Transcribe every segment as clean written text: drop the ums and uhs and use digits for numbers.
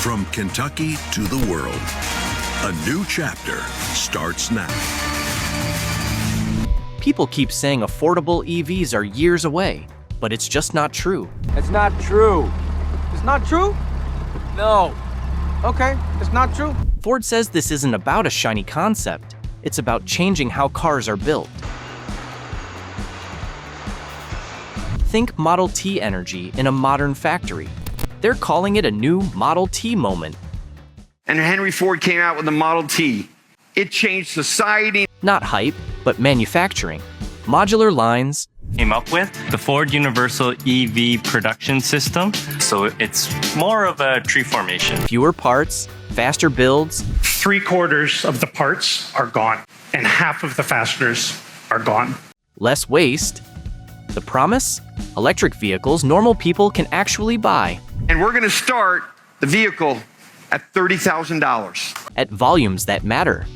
From Kentucky to the world, a new chapter starts now. People keep saying affordable EVs are years away, but it's just not true. It's not true. It's not true? No. Okay, it's not true. Ford says this isn't about a shiny concept. It's about changing how cars are built. Think Model T energy in a modern factory. They're calling it a new Model T moment. And Henry Ford came out with the Model T. It changed society. Not hype, but manufacturing. Modular lines, came up with the Ford Universal EV production system. So it's more of a tree formation. fewer parts, faster builds, 3/4 of the parts are gone, and half of the fasteners are gone. less waste. The promise? Electric vehicles normal people can actually buy And we're going to start the vehicle at $30,000. at volumes that matter.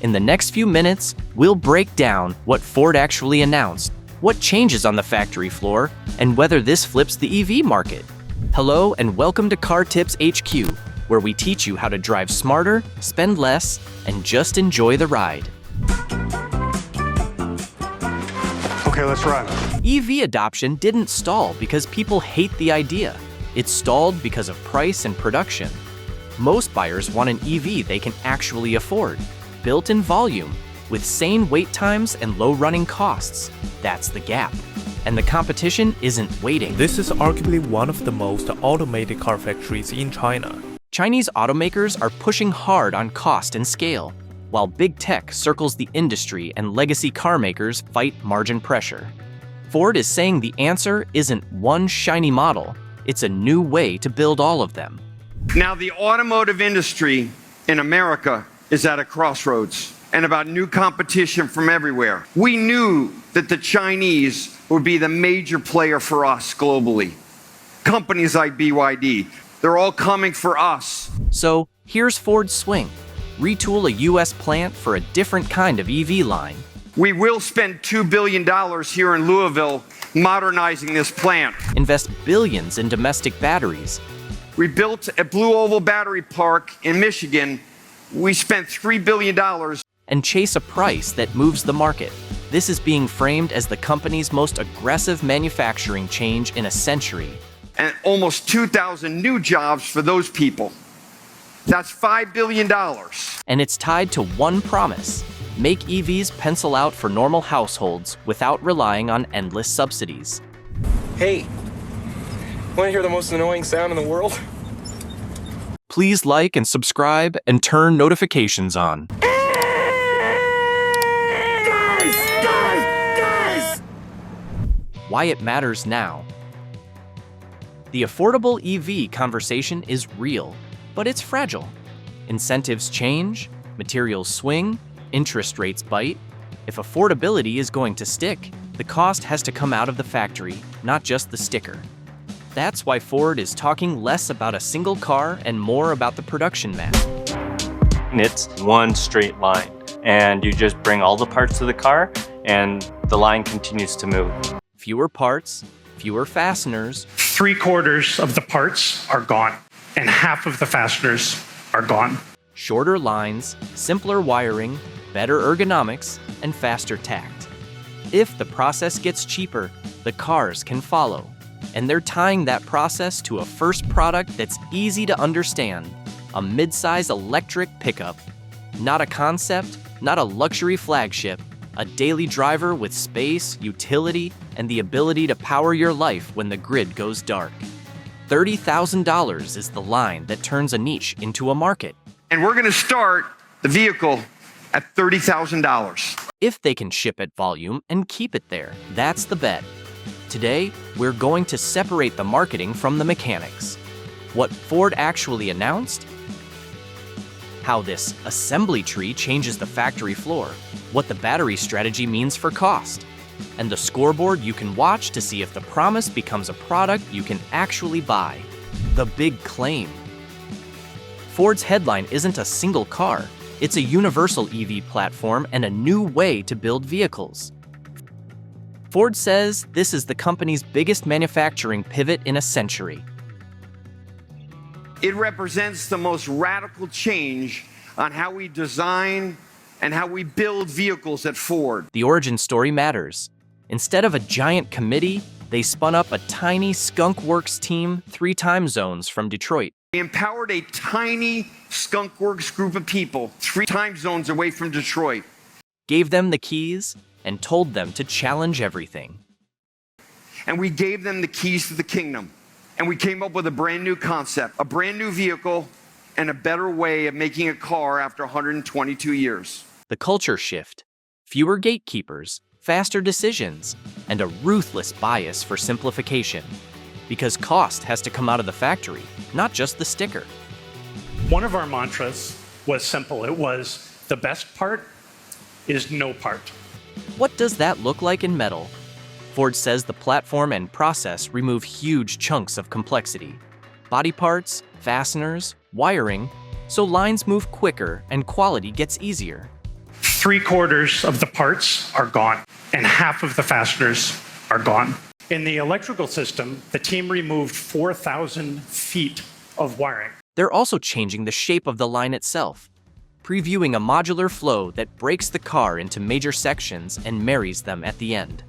In the next few minutes, we'll break down what Ford actually announced, what changes on the factory floor, and whether this flips the EV market. Hello and welcome to Car Tips HQ, where we teach you how to drive smarter, spend less, and just enjoy the ride. Okay, let's run. EV adoption didn't stall because people hate the idea. It stalled because of price and production. Most buyers want an EV they can actually afford, built in volume, with sane wait times and low running costs. That's the gap. And the competition isn't waiting. This is arguably one of the most automated car factories in China. Chinese automakers are pushing hard on cost and scale, while big tech circles the industry and legacy car makers fight margin pressure. Ford is saying the answer isn't one shiny model, it's a new way to build all of them. Now, the automotive industry in America is at a crossroads and about new competition from everywhere. We knew that the Chinese would be the major player for us globally. Companies like BYD, they're all coming for us. So here's Ford's swing. Retool a US plant for a different kind of EV line. We will spend $2 billion here in Louisville modernizing this plant. Invest billions in domestic batteries. We built a Blue Oval Battery Park in Michigan. We spent $3 billion. And chase a price that moves the market. This is being framed as the company's most aggressive manufacturing change in a century. And almost 2,000 new jobs for those people. That's $5 billion. And it's tied to one promise: make EVs pencil out for normal households without relying on endless subsidies. Hey, want to hear the most annoying sound in the world? Please like and subscribe and turn notifications on. Why it matters now. The affordable EV conversation is real, but it's fragile. Incentives change, materials swing, interest rates bite. If affordability is going to stick, the cost has to come out of the factory, not just the sticker. That's why Ford is talking less about a single car and more about the production map. It's one straight line, and you just bring all the parts to the car, and the line continues to move. Fewer parts, fewer fasteners, 3/4 of the parts are gone, and half of the fasteners are gone. shorter lines, simpler wiring, better ergonomics, and faster tact. If the process gets cheaper, the cars can follow. And they're tying that process to a first product that's easy to understand: a midsize electric pickup. Not a concept, not a luxury flagship, a daily driver with space, utility, and the ability to power your life when the grid goes dark. $30,000 is the line that turns a niche into a market. And we're going to start the vehicle at $30,000. If they can ship at volume and keep it there, that's the bet. Today, we're going to separate the marketing from the mechanics. What Ford actually announced, how this assembly tree changes the factory floor, what the battery strategy means for cost, and the scoreboard you can watch to see if the promise becomes a product you can actually buy. The big claim. Ford's headline isn't a single car, it's a universal EV platform and a new way to build vehicles. Ford says this is the company's biggest manufacturing pivot in a century. It represents the most radical change on how we design and how we build vehicles at Ford. The origin story matters. Instead of a giant committee, they spun up a tiny Skunk Works team 3 time zones from Detroit. We empowered a tiny Skunk Works group of people 3 time zones away from Detroit. Gave them the keys and told them to challenge everything. And we gave them the keys to the kingdom. And we came up with a brand new concept, a brand new vehicle, and a better way of making a car after 122 years. The culture shift, fewer gatekeepers, faster decisions, and a ruthless bias for simplification. Because cost has to come out of the factory, not just the sticker. One of our mantras was simple. It was, the best part is no part. What does that look like in metal? Ford says the platform and process remove huge chunks of complexity. Body parts, fasteners, wiring, so lines move quicker and quality gets easier. 3/4 of the parts are gone, and half of the fasteners are gone. In the electrical system, the team removed 4,000 feet of wiring. They're also changing the shape of the line itself, previewing a modular flow that breaks the car into major sections and marries them at the end.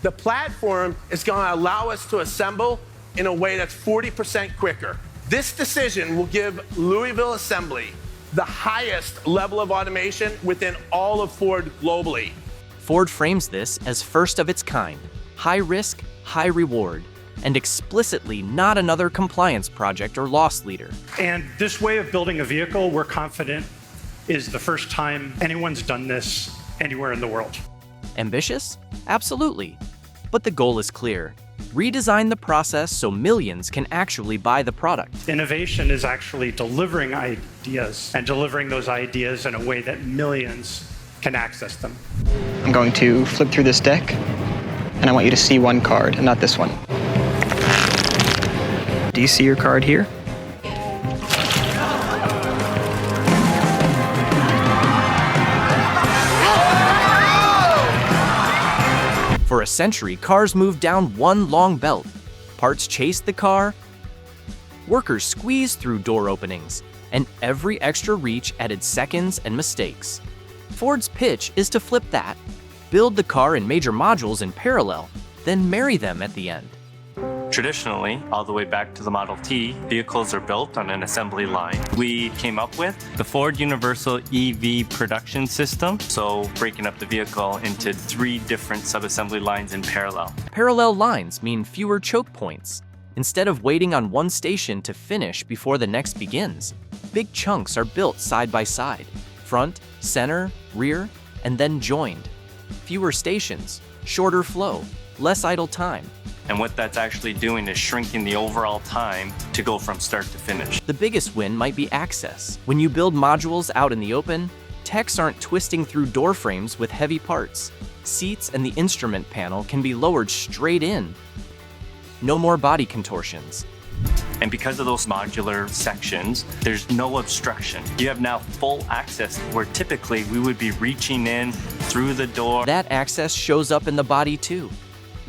The platform is going to allow us to assemble in a way that's 40% quicker. This decision will give Louisville Assembly the highest level of automation within all of Ford globally. Ford frames this as first of its kind, high risk, high reward, and explicitly not another compliance project or loss leader. And this way of building a vehicle, we're confident, is the first time anyone's done this anywhere in the world. Ambitious? Absolutely. But the goal is clear. Redesign the process so millions can actually buy the product. Innovation is actually delivering ideas and delivering those ideas in a way that millions can access them. I'm going to flip through this deck, and I want you to see one card, and not this one. Do you see your card here? For a century, cars moved down one long belt. Parts chased the car, workers squeezed through door openings, and every extra reach added seconds and mistakes. Ford's pitch is to flip that, build the car in major modules in parallel, then marry them at the end. Traditionally, all the way back to the Model T, vehicles are built on an assembly line. We came up with the Ford Universal EV production system, so breaking up the vehicle into 3 different sub-assembly lines in parallel. Parallel lines mean fewer choke points. Instead of waiting on one station to finish before the next begins, big chunks are built side by side, front, center, rear, and then joined. Fewer stations, shorter flow, less idle time. And what that's actually doing is shrinking the overall time to go from start to finish. The biggest win might be access. When you build modules out in the open, techs aren't twisting through door frames with heavy parts. Seats and the instrument panel can be lowered straight in. No more body contortions. And because of those modular sections, there's no obstruction. You have now full access where typically we would be reaching in through the door. That access shows up in the body too.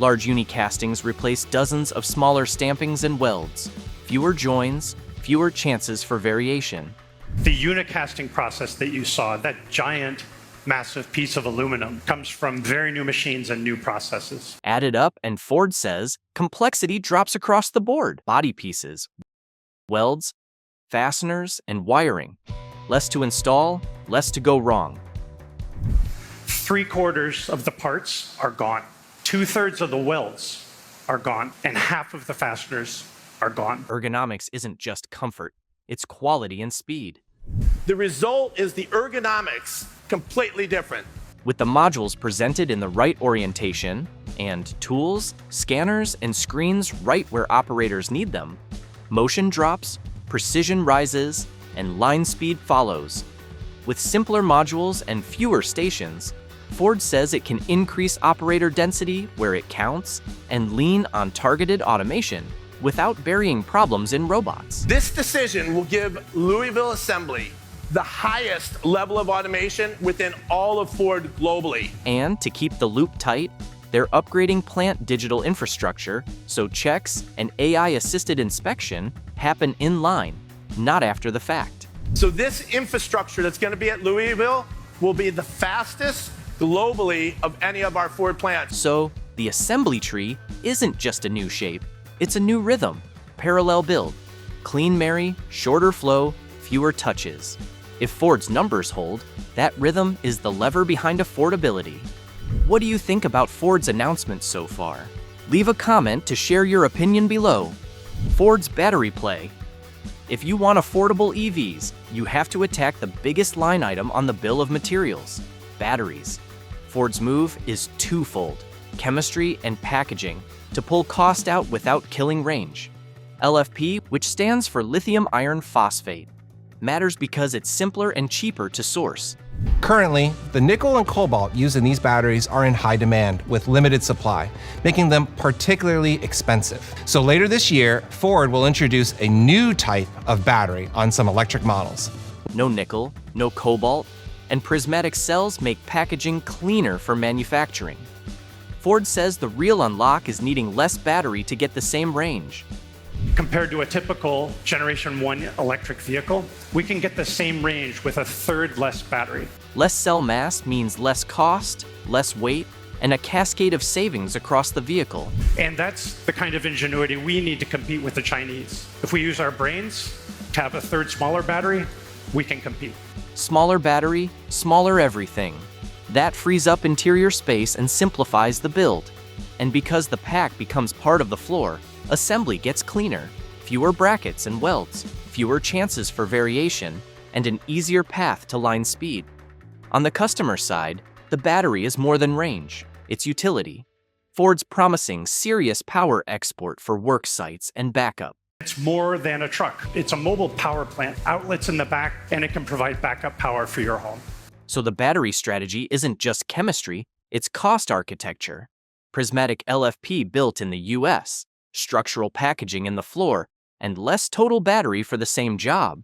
Large unicastings replace dozens of smaller stampings and welds. Fewer joins, fewer chances for variation. The unicasting process that you saw, that giant, massive piece of aluminum, comes from very new machines and new processes. Added up, and Ford says, complexity drops across the board. Body pieces, welds, fasteners, and wiring. Less to install, less to go wrong. 3/4 of the parts are gone. 2/3 of the welds are gone, and half of the fasteners are gone. Ergonomics isn't just comfort, it's quality and speed. The result is the ergonomics completely different. With the modules presented in the right orientation, and tools, scanners, and screens right where operators need them, motion drops, precision rises, and line speed follows. With simpler modules and fewer stations, Ford says it can increase operator density where it counts and lean on targeted automation without burying problems in robots. This decision will give Louisville Assembly the highest level of automation within all of Ford globally. And to keep the loop tight, they're upgrading plant digital infrastructure so checks and AI-assisted inspection happen in line, not after the fact. So this infrastructure that's going to be at Louisville will be the fastest globally of any of our Ford plants. So the assembly tree isn't just a new shape, it's a new rhythm. Parallel build, clean Mary, shorter flow, fewer touches. If Ford's numbers hold, that rhythm is the lever behind affordability. What do you think about Ford's announcement so far? Leave a comment to share your opinion below. Ford's battery play. If you want affordable EVs, you have to attack the biggest line item on the bill of materials, batteries. Ford's move is twofold, chemistry and packaging, to pull cost out without killing range. LFP, which stands for lithium iron phosphate, matters because it's simpler and cheaper to source. Currently, the nickel and cobalt used in these batteries are in high demand with limited supply, making them particularly expensive. So later this year, Ford will introduce a new type of battery on some electric models. No nickel, no cobalt, and prismatic cells make packaging cleaner for manufacturing. Ford says the real unlock is needing less battery to get the same range. Compared to a typical Generation 1 electric vehicle, we can get the same range with a third less battery. Less cell mass means less cost, less weight, and a cascade of savings across the vehicle. And that's the kind of ingenuity we need to compete with the Chinese. If we use our brains to have a third smaller battery, we can compete. Smaller battery, smaller everything. That frees up interior space and simplifies the build. And because the pack becomes part of the floor, assembly gets cleaner, fewer brackets and welds, fewer chances for variation, and an easier path to line speed. On the customer side, the battery is more than range, it's utility. Ford's promising serious power export for work sites and backup. It's more than a truck. It's a mobile power plant, outlets in the back, and it can provide backup power for your home. So the battery strategy isn't just chemistry, it's cost architecture. Prismatic LFP built in the US, structural packaging in the floor, and less total battery for the same job.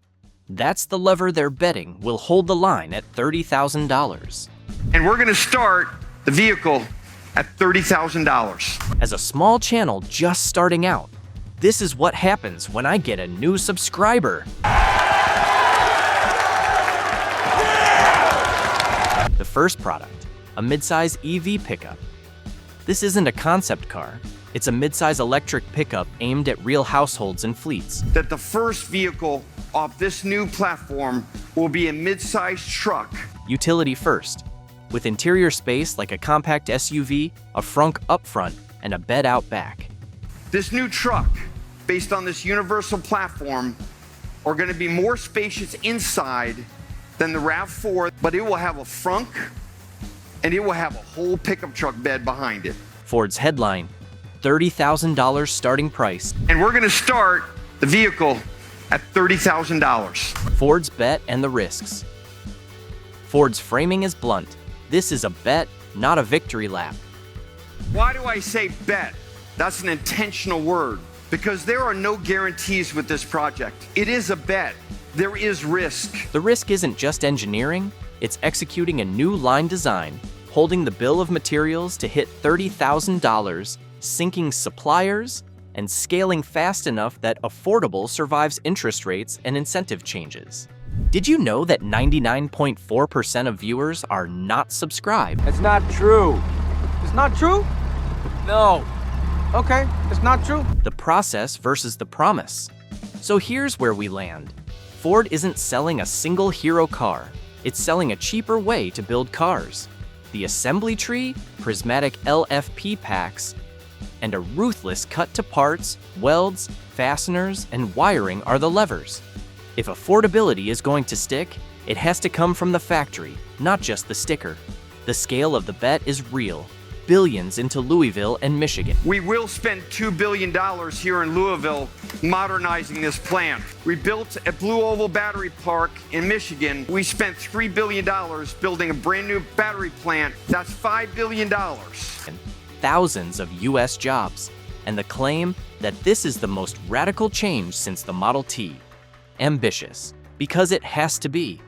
That's the lever they're betting will hold the line at $30,000. And we're going to start the vehicle at $30,000. As a small channel just starting out, this is what happens when I get a new subscriber. The first product, a midsize EV pickup. This isn't a concept car. It's a midsize electric pickup aimed at real households and fleets. That the first vehicle off this new platform will be a midsize truck. Utility first, with interior space like a compact SUV, a frunk up front, and a bed out back. This new truck, based on this universal platform, are going to be more spacious inside than the RAV4, but it will have a frunk and it will have a whole pickup truck bed behind it. Ford's headline, $30,000 starting price. And we're going to start the vehicle at $30,000. Ford's bet and the risks. Ford's framing is blunt. This is a bet, not a victory lap. Why do I say bet? That's an intentional word, because there are no guarantees with this project. It is a bet. There is risk. The risk isn't just engineering, it's executing a new line design, holding the bill of materials to hit $30,000, syncing suppliers, and scaling fast enough that affordable survives interest rates and incentive changes. Did you know that 99.4% of viewers are not subscribed? It's not true. It's not true? No. Okay, it's not true. The process versus the promise. So here's where we land. Ford isn't selling a single hero car. It's selling a cheaper way to build cars. The assembly tree, prismatic LFP packs, and a ruthless cut to parts, welds, fasteners, and wiring are the levers. If affordability is going to stick, it has to come from the factory, not just the sticker. The scale of the bet is real. Billions into Louisville and Michigan. We will spend $2 billion here in Louisville modernizing this plant. We built a Blue Oval Battery Park in Michigan. We spent $3 billion building a brand new battery plant. That's $5 billion. Thousands of US jobs. And the claim that this is the most radical change since the Model T. Ambitious, because it has to be.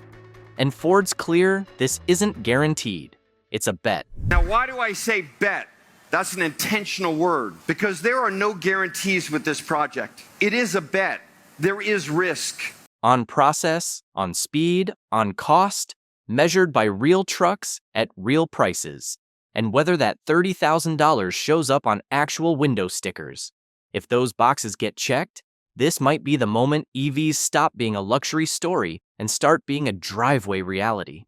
And Ford's clear this isn't guaranteed. It's a bet. Now, why do I say bet? That's an intentional word, because there are no guarantees with this project. It is a bet. There is risk. On process, on speed, on cost, measured by real trucks at real prices, and whether that $30,000 shows up on actual window stickers. If those boxes get checked, this might be the moment EVs stop being a luxury story and start being a driveway reality.